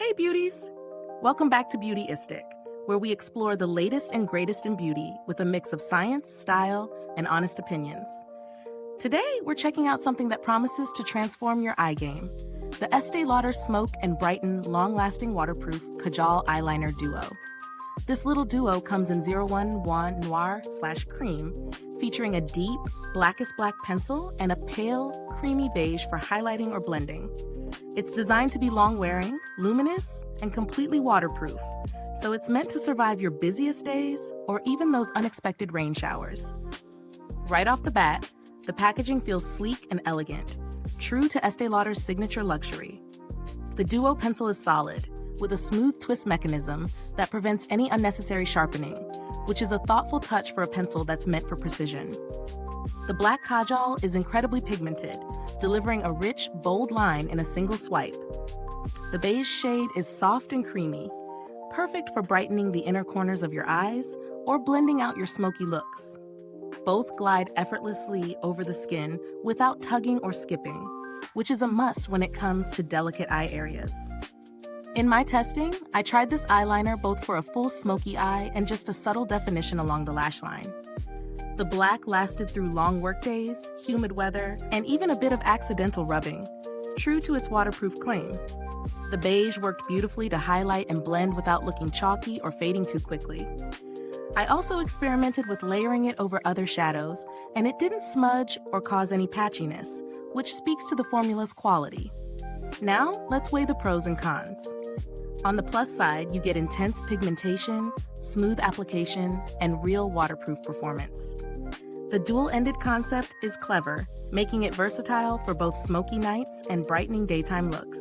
Hey beauties! Welcome back to Beautyistic, where we explore the latest and greatest in beauty with a mix of science, style, and honest opinions. Today, we're checking out something that promises to transform your eye game, the Estée Lauder Smoke and Brighten Long-Lasting Waterproof Kajal Eyeliner Duo. This little duo comes in 01 Noir/Cream, featuring a deep, blackest black pencil and a pale, creamy beige for highlighting or blending. It's designed to be long-wearing, luminous, and completely waterproof, so it's meant to survive your busiest days or even those unexpected rain showers. Right off the bat, the packaging feels sleek and elegant, true to Estée Lauder's signature luxury. The Duo pencil is solid, with a smooth twist mechanism that prevents any unnecessary sharpening, which is a thoughtful touch for a pencil that's meant for precision. The black kajal is incredibly pigmented, delivering a rich, bold line in a single swipe. The beige shade is soft and creamy, perfect for brightening the inner corners of your eyes or blending out your smoky looks. Both glide effortlessly over the skin without tugging or skipping, which is a must when it comes to delicate eye areas. In my testing, I tried this eyeliner both for a full smoky eye and just a subtle definition along the lash line. The black lasted through long workdays, humid weather, and even a bit of accidental rubbing, true to its waterproof claim. The beige worked beautifully to highlight and blend without looking chalky or fading too quickly. I also experimented with layering it over other shadows, and it didn't smudge or cause any patchiness, which speaks to the formula's quality. Now, let's weigh the pros and cons. On the plus side, you get intense pigmentation, smooth application, and real waterproof performance. The dual-ended concept is clever, making it versatile for both smoky nights and brightening daytime looks.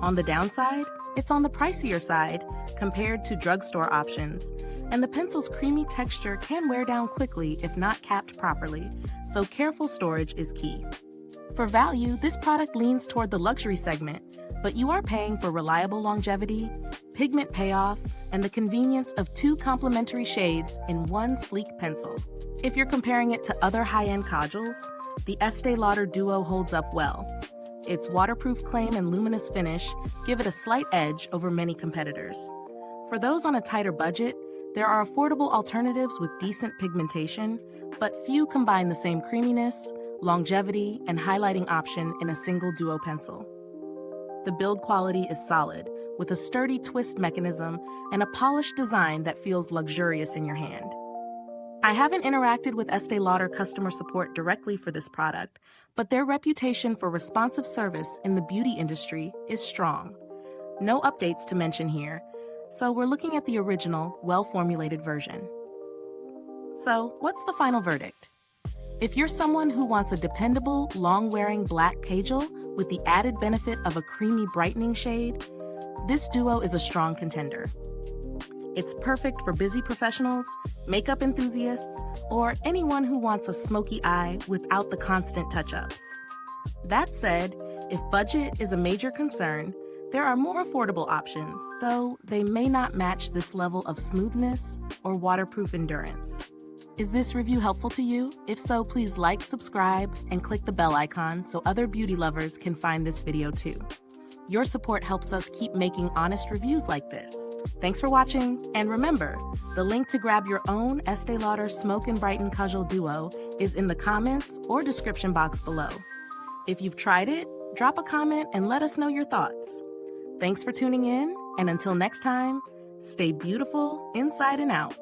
On the downside, it's on the pricier side compared to drugstore options, and the pencil's creamy texture can wear down quickly if not capped properly, so careful storage is key. For value, this product leans toward the luxury segment, but you are paying for reliable longevity, pigment payoff, and the convenience of two complementary shades in one sleek pencil. If you're comparing it to other high-end kajals, the Estée Lauder Duo holds up well. Its waterproof claim and luminous finish give it a slight edge over many competitors. For those on a tighter budget, there are affordable alternatives with decent pigmentation, but few combine the same creaminess, longevity, and highlighting option in a single duo pencil. The build quality is solid, with a sturdy twist mechanism and a polished design that feels luxurious in your hand. I haven't interacted with Estée Lauder customer support directly for this product, but their reputation for responsive service in the beauty industry is strong. No updates to mention here, so we're looking at the original, well-formulated version. So, what's the final verdict? If you're someone who wants a dependable, long-wearing black kajal with the added benefit of a creamy brightening shade, this duo is a strong contender. It's perfect for busy professionals, makeup enthusiasts, or anyone who wants a smoky eye without the constant touch-ups. That said, if budget is a major concern, there are more affordable options, though they may not match this level of smoothness or waterproof endurance. Is this review helpful to you? If so, please like, subscribe, and click the bell icon so other beauty lovers can find this video too. Your support helps us keep making honest reviews like this. Thanks for watching, and remember, the link to grab your own Estée Lauder Smoke and Brighten Kajal Duo is in the comments or description box below. If you've tried it, drop a comment and let us know your thoughts. Thanks for tuning in, and until next time, stay beautiful inside and out.